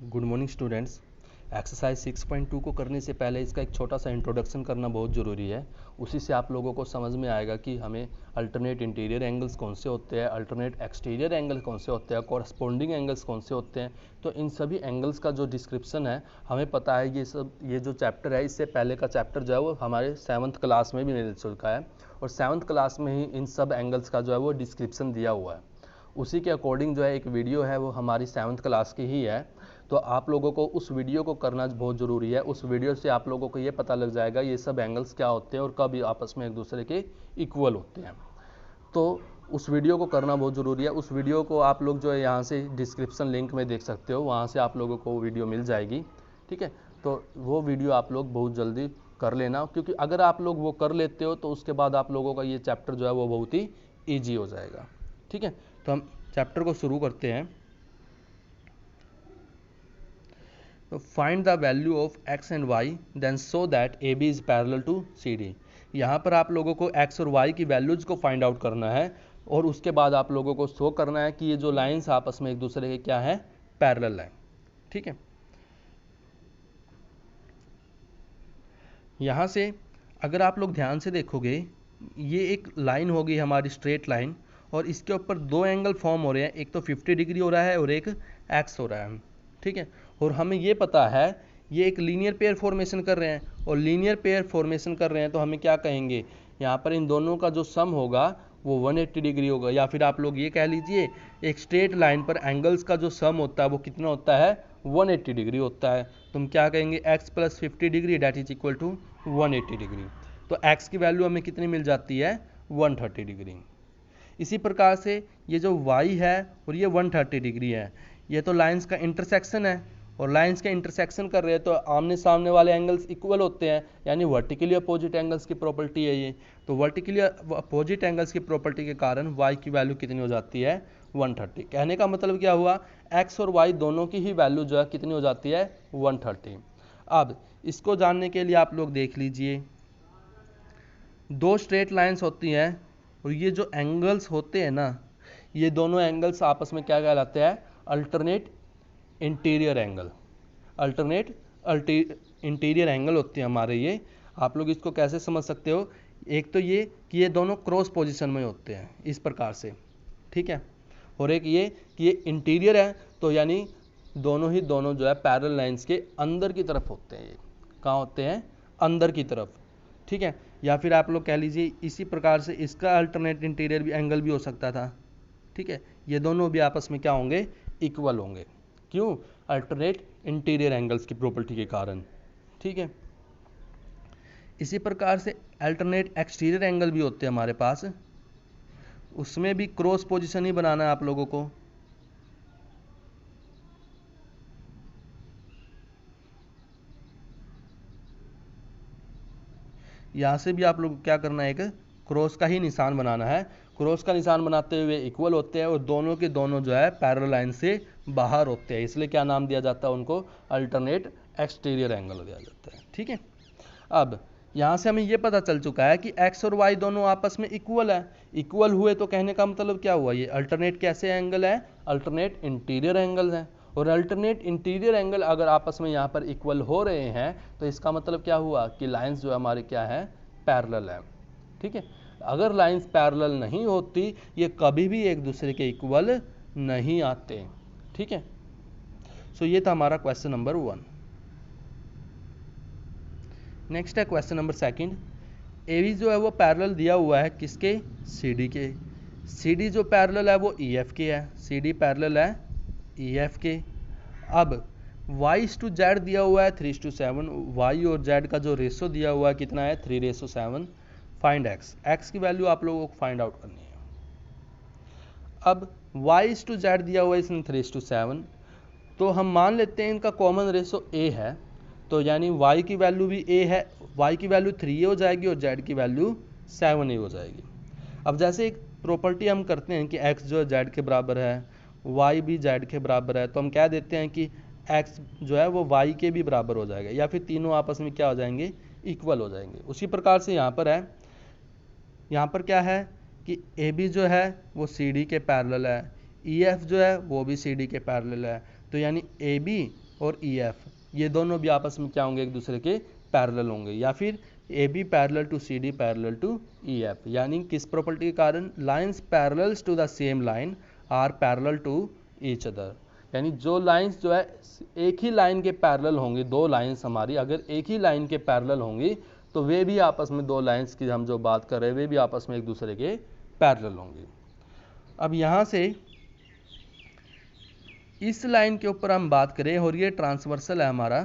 Good morning students. Exercise 6.2 को करने से पहले इसका एक छोटा सा इंट्रोडक्शन करना बहुत ज़रूरी है। उसी से आप लोगों को समझ में आएगा कि हमें अल्टरनेट इंटीरियर एंगल्स कौन से होते हैं, अल्टरनेट एक्सटीरियर एंगल कौन से होते हैं, कॉरस्पॉन्डिंग एंगल्स कौन से होते हैं। तो इन सभी एंगल्स का जो डिस्क्रिप्शन है हमें पता है। ये जो चैप्टर है, इससे पहले का चैप्टर जो है वो हमारे 7th क्लास में भी मिल चुका है और 7th क्लास में ही इन सब एंगल्स का जो है वो डिस्क्रिप्शन दिया हुआ है। उसी के अकॉर्डिंग जो है एक वीडियो है वो हमारी 7th क्लास की ही है। तो आप लोगों को उस वीडियो को करना बहुत ज़रूरी है। उस वीडियो से आप लोगों को ये पता लग जाएगा ये सब एंगल्स क्या होते हैं और कब ये आपस में एक दूसरे के इक्वल होते हैं। तो उस वीडियो को करना बहुत ज़रूरी है। उस वीडियो को आप लोग जो है यहाँ से डिस्क्रिप्शन लिंक में देख सकते हो, वहाँ से आप लोगों को वीडियो मिल जाएगी। ठीक है, तो वो वीडियो आप लोग बहुत जल्दी कर लेना, क्योंकि अगर आप लोग वो कर लेते हो तो उसके बाद आप लोगों का ये चैप्टर जो है वो बहुत ही ईजी हो जाएगा। ठीक है, तो हम चैप्टर को शुरू करते हैं। तो find the value of x and y then so that AB is parallel to CD। यहाँ पर आप लोगों को x और y की वैल्यूज को फाइंड आउट करना है और उसके बाद आप लोगों को शो करना है कि ये जो लाइंस आपस में एक दूसरे के क्या है, पैरेलल है। ठीक है, यहाँ से अगर आप लोग ध्यान से देखोगे, ये एक लाइन होगी हमारी स्ट्रेट लाइन और इसके ऊपर दो एंगल फॉर्म हो रहे हैं। एक तो 50 डिग्री हो रहा है और एक x हो रहा है। ठीक है, और हमें ये पता है ये एक लीनियर पेयर फॉर्मेशन कर रहे हैं और लीनियर पेयर फॉर्मेशन कर रहे हैं तो हमें क्या कहेंगे, यहाँ पर इन दोनों का जो सम होगा वो 180 डिग्री होगा। या फिर आप लोग ये कह लीजिए एक स्ट्रेट लाइन पर एंगल्स का जो सम होता है वो कितना होता है, 180 डिग्री होता है। तो हम क्या कहेंगे, x plus 50 degree that is equal to 180 degree. तो x की वैल्यू हमें कितनी मिल जाती है, 130 डिग्री। इसी प्रकार से ये जो y है और ये 130 डिग्री है, ये तो लाइंस का इंटरसेक्शन है और लाइंस के इंटरसेक्शन कर रहे हैं तो आमने सामने वाले एंगल्स इक्वल होते हैं, यानी वर्टिकली अपोजिट एंगल्स की प्रॉपर्टी है ये। तो वर्टिकली अपोजिट एंगल्स की प्रॉपर्टी के कारण y की वैल्यू कितनी हो जाती है, 130। कहने का मतलब क्या हुआ, x और y दोनों की ही वैल्यू जो है कितनी हो जाती है, 130। अब इसको जानने के लिए आप लोग देख लीजिए, दो स्ट्रेट लाइंस होती हैं और ये जो एंगल्स होते हैं ना, ये दोनों एंगल्स आपस में क्या कहलाते हैं, alternate interior angle. Alternate interior angle होते हैं हमारे ये। आप लोग इसको कैसे समझ सकते हो, एक तो ये कि ये दोनों क्रॉस पोजीशन में होते हैं इस प्रकार से। ठीक है, और एक ये कि ये इंटीरियर है तो यानी दोनों जो है पैरेलल लाइंस के अंदर की तरफ होते हैं। ये कहाँ होते हैं, अंदर की तरफ। ठीक है, या फिर आप लोग कह लीजिए इसी प्रकार से इसका अल्टरनेट इंटीरियर भी एंगल भी हो सकता था। ठीक है, ये दोनों भी आपस में क्या होंगे, इक्वल होंगे। क्यों, अल्टरनेट इंटीरियर एंगल्स की प्रॉपर्टी के कारण। ठीक है, इसी प्रकार से अल्टरनेट एक्सटीरियर एंगल भी होते हैं हमारे पास, उसमें भी क्रॉस पोजीशन ही बनाना है आप लोगों को। यहाँ से भी आप लोग क्या करना है, एक क्रॉस का ही निशान बनाना है। क्रॉस का निशान बनाते हुए इक्वल होते हैं और दोनों के दोनों जो है पैरेलल लाइन से बाहर होते हैं, इसलिए क्या नाम दिया जाता है उनको, अल्टरनेट एक्सटीरियर एंगल दिया जाता है। ठीक है, अब यहाँ से हमें ये पता चल चुका है कि x और y दोनों आपस में इक्वल है। इक्वल हुए तो कहने का मतलब क्या हुआ, ये अल्टरनेट कैसे एंगल है, अल्टरनेट इंटीरियर एंगल है। और अल्टरनेट इंटीरियर एंगल अगर आपस में यहाँ पर इक्वल हो रहे हैं तो इसका मतलब क्या हुआ कि लाइंस जो हमारे क्या है, पैरेलल है। ठीक है, अगर लाइंस पैरेलल नहीं होती ये कभी भी एक दूसरे के इक्वल नहीं आते। ठीक है, सो ये था हमारा क्वेश्चन नंबर 1। नेक्स्ट है क्वेश्चन नंबर 2। AB जो है वो पैरेलल दिया हुआ है किसके, CD के। CD जो पैरेलल है वो EF के है, CD पैरेलल है EF के। अब y/z दिया हुआ है 3:7, y और z का जो रेशो दिया हुआ है कितना है, 3:7। फाइंड x की वैल्यू आप लोगों को फाइंड आउट करनी है। अब y/z दिया हुआ है इसमें 3:7, तो हम मान लेते हैं इनका कॉमन रेशो a है, तो यानी y की वैल्यू भी a है, y की वैल्यू 3a हो जाएगी और z की वैल्यू 7a हो जाएगी। अब जैसे एक प्रॉपर्टी हम करते हैं कि x जो है z के बराबर है, y भी z के बराबर है, तो हम कह देते हैं कि x जो है वो y के भी बराबर हो जाएगा, या फिर तीनों आपस में क्या हो जाएंगे, इक्वल हो जाएंगे। उसी प्रकार से यहाँ पर है, यहाँ पर क्या है कि AB जो है वो CD के पैरेलल है, EF जो है वो भी CD के पैरेलल है, तो यानी AB और ई एफ, ये दोनों भी आपस में क्या होंगे, एक दूसरे के पैरेलल होंगे। या फिर A B parallel to C D parallel to E F, यानी किस प्रॉपर्टी के कारण, lines parallels to the same line are parallel to each other, यानी जो लाइंस जो है एक ही लाइन के पैरेलल होंगी, दो लाइंस हमारी अगर एक ही लाइन के पैरेलल होंगी तो वे भी आपस में, दो लाइंस की हम जो बात कर रहे हैं, वे भी आपस में एक दूसरे के पैरेलल होंगी। अब यहाँ से इस लाइन के ऊपर हम बात करें और ये ट्रांसवर्सल है हमारा,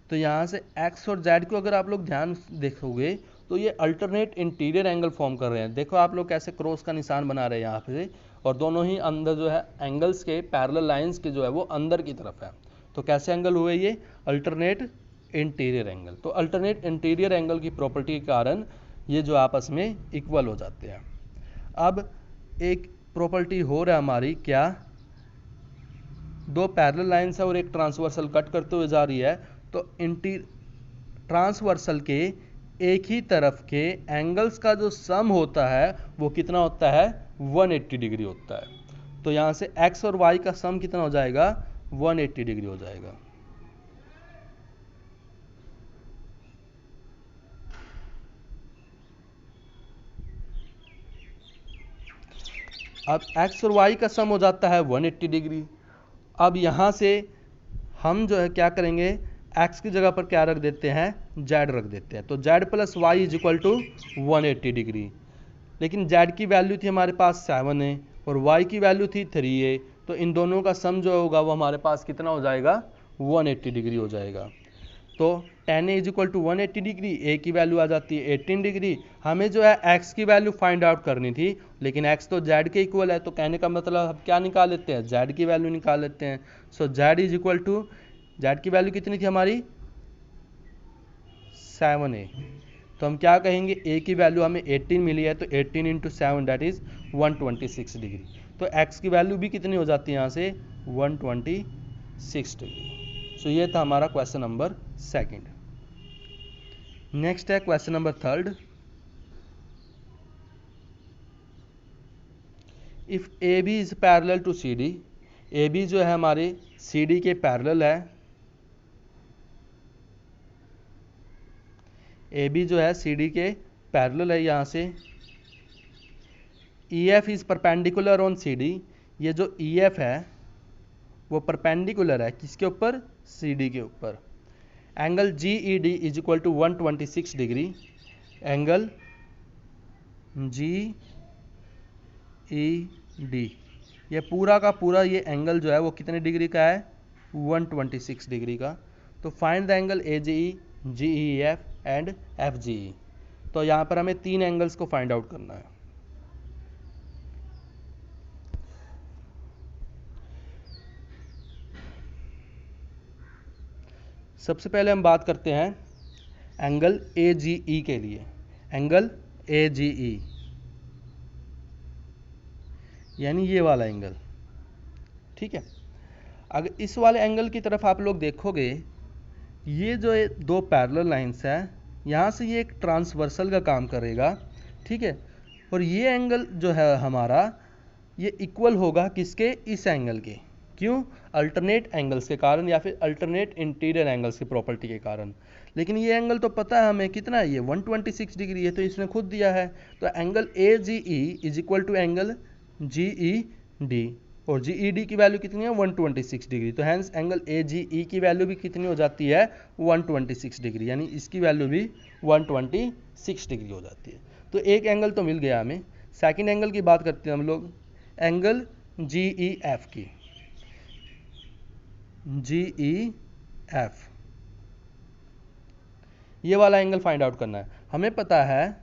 तो यहाँ से एक्स और जेड को अगर आप लोग ध्यान देखोगे तो ये अल्टरनेट इंटीरियर एंगल फॉर्म कर रहे हैं। देखो आप लोग कैसे क्रॉस का निशान बना रहे हैं यहाँ पे, और दोनों ही अंदर जो है एंगल्स के पैरेलल लाइंस के जो है वो अंदर की तरफ है। तो कैसे एंगल हुए ये, अल्टरनेट इंटीरियर एंगल। तो अल्टरनेट इंटीरियर एंगल की प्रॉपर्टी के कारण ये जो आपस में इक्वल हो जाते हैं। अब एक प्रॉपर्टी हो रहा है हमारी, क्या, दो पैरेलल लाइंस है और एक ट्रांसवर्सल कट करते हुए जा रही है, तो ट्रांसवर्सल के एक ही तरफ के एंगल्स का जो सम होता है वो कितना होता है, 180 डिग्री होता है। तो यहाँ से x और y का सम कितना हो जाएगा, 180 डिग्री हो जाएगा। अब x और y का सम हो जाता है 180 डिग्री। अब यहाँ से हम जो है क्या करेंगे, x की जगह पर क्या रख देते हैं, z रख देते हैं। तो z plus Y is equal to 180 degree. लेकिन z की वैल्यू थी हमारे पास 7 है और y की वैल्यू थी 3 है, तो इन दोनों का सम जो होगा वो हमारे पास कितना हो जाएगा, 180 डिग्री हो जाएगा। तो tan a is equal to 180 degree, a की वैल्यू आ जाती है 18 डिग्री। हमें जो है x की वैल्यू फाइंड आउट करनी थी, लेकिन x तो z के इक्वल है, तो कहने का मतलब हम क्या निकाल लेते हैं, z की वैल्यू निकाल लेते हैं। So z is equal to, z की वैल्यू कितनी थी हमारी, 7a। तो हम क्या कहेंगे, a की वैल्यू हमें 18 मिली है, तो 18 इंटू 7 दैट इज 126 डिग्री। तो x की वैल्यू भी कितनी हो जाती है यहाँ से, 126 डिग्री। सो ये था हमारा क्वेश्चन नंबर 2। नेक्स्ट है question number 3। If A B is parallel to C D, A B जो है हमारे सी डी के पैरेलल है, ए बी जो है सी डी के पैरेलल है। यहाँ से E F is perpendicular on C D, ये जो ई एफ है वो परपेंडिकुलर है किसके ऊपर, सी डी के ऊपर। Angle G E D is equal to 126 degree, angle G E D, ये पूरा का पूरा ये एंगल जो है वो कितने डिग्री का है, 126 डिग्री का। तो find the angle A G E, G E F and F G E. तो यहाँ पर हमें 3 एंगल्स को फाइंड आउट करना है। सबसे पहले हम बात करते हैं एंगल ए जी ई के लिए। एंगल ए जी ई यानी ये वाला एंगल, ठीक है। अगर इस वाले एंगल की तरफ आप लोग देखोगे, ये जो दो पैरेलल लाइंस है, यहाँ से ये एक ट्रांसवर्सल का काम करेगा, ठीक है। और ये एंगल जो है हमारा, ये इक्वल होगा किसके, इस एंगल के। क्यों, अल्टरनेट एंगल्स के कारण या फिर अल्टरनेट इंटीरियर एंगल्स की प्रॉपर्टी के कारण। लेकिन ये एंगल तो पता है हमें कितना है, ये 126 डिग्री है, तो इसने खुद दिया है। तो angle A G E is equal to angle G E D, और जी ई डी की वैल्यू कितनी है, 126 डिग्री। तो हैंस एंगल ए जी ई की वैल्यू भी कितनी हो जाती है, 126 डिग्री, यानी इसकी वैल्यू भी 126 डिग्री हो जाती है। तो एक एंगल तो मिल गया हमें। सेकंड एंगल की बात करते हैं हम लोग, एंगल जी ई एफ की। जी ई एफ, ये वाला एंगल फाइंड आउट करना है। हमें पता है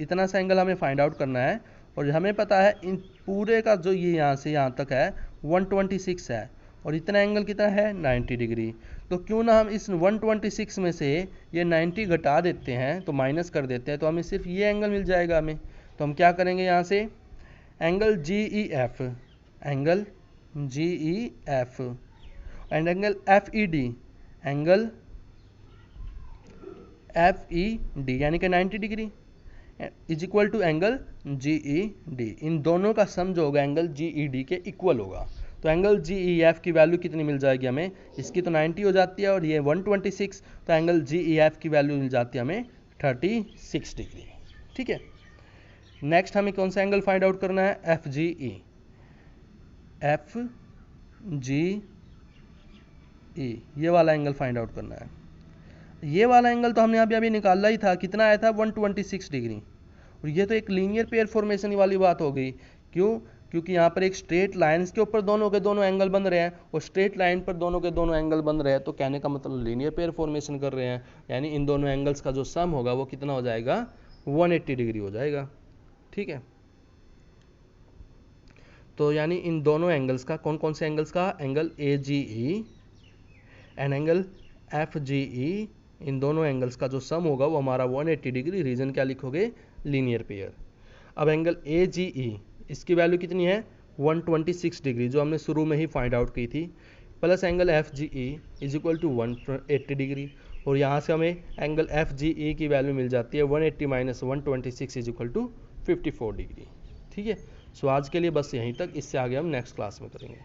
इतना सा एंगल हमें फाइंड आउट करना है, और हमें पता है इन पूरे का जो ये यहाँ से यहाँ तक है 126 है, और इतना एंगल कितना है, 90 डिग्री। तो क्यों ना हम इस 126 में से ये 90 घटा देते हैं, तो माइनस कर देते हैं, तो हमें सिर्फ ये एंगल मिल जाएगा हमें। तो हम क्या करेंगे, यहाँ से angle G E F, angle G E F and angle F E D, angle F E D यानी कि 90 degree is equal to angle G E D. इन दोनों का सम जो होगा एंगल जी ई डी के इक्वल होगा। तो एंगल जी ई एफ की वैल्यू कितनी मिल जाएगी हमें, इसकी तो 90 हो जाती है और ये 126, तो एंगल जी ई एफ की वैल्यू मिल जाती है हमें 36 डिग्री। ठीक है, नेक्स्ट हमें कौन सा एंगल फाइंड आउट करना है, F G E. F G ई ये वाला एंगल फाइंड आउट करना है। ये वाला एंगल तो हमने अभी निकाला ही था, कितना आया था 126 डिग्री। और ये तो एक लीनियर पेयर फॉर्मेशन वाली बात हो गई। क्यों, क्योंकि यहाँ पर एक स्ट्रेट लाइन के ऊपर दोनों के दोनों एंगल बन रहे हैं और स्ट्रेट लाइन पर दोनों के दोनों एंगल बन रहे हैं, तो कहने का मतलब लीनियर पेयर फॉर्मेशन कर रहे हैं, यानी इन दोनों एंगल्स का जो सम होगा वो कितना हो जाएगा, 180 डिग्री हो जाएगा। ठीक है, तो यानी इन दोनों एंगल्स का, कौन कौन से एंगल्स का, angle A G E and angle F G E, इन दोनों एंगल्स का जो सम होगा वो हमारा 180 डिग्री, रीजन क्या लिखोगे, लीनियर पेयर। अब एंगल ए जी ई इसकी वैल्यू कितनी है, 126 डिग्री, जो हमने शुरू में ही फाइंड आउट की थी, plus angle F G E is equal to 180 degree, और यहाँ से हमें एंगल एफ जी ई की वैल्यू मिल जाती है 180 minus 126 is equal to 54 degree. ठीक है, सो आज के लिए बस यहीं तक, इससे आगे हम नेक्स्ट क्लास में करेंगे।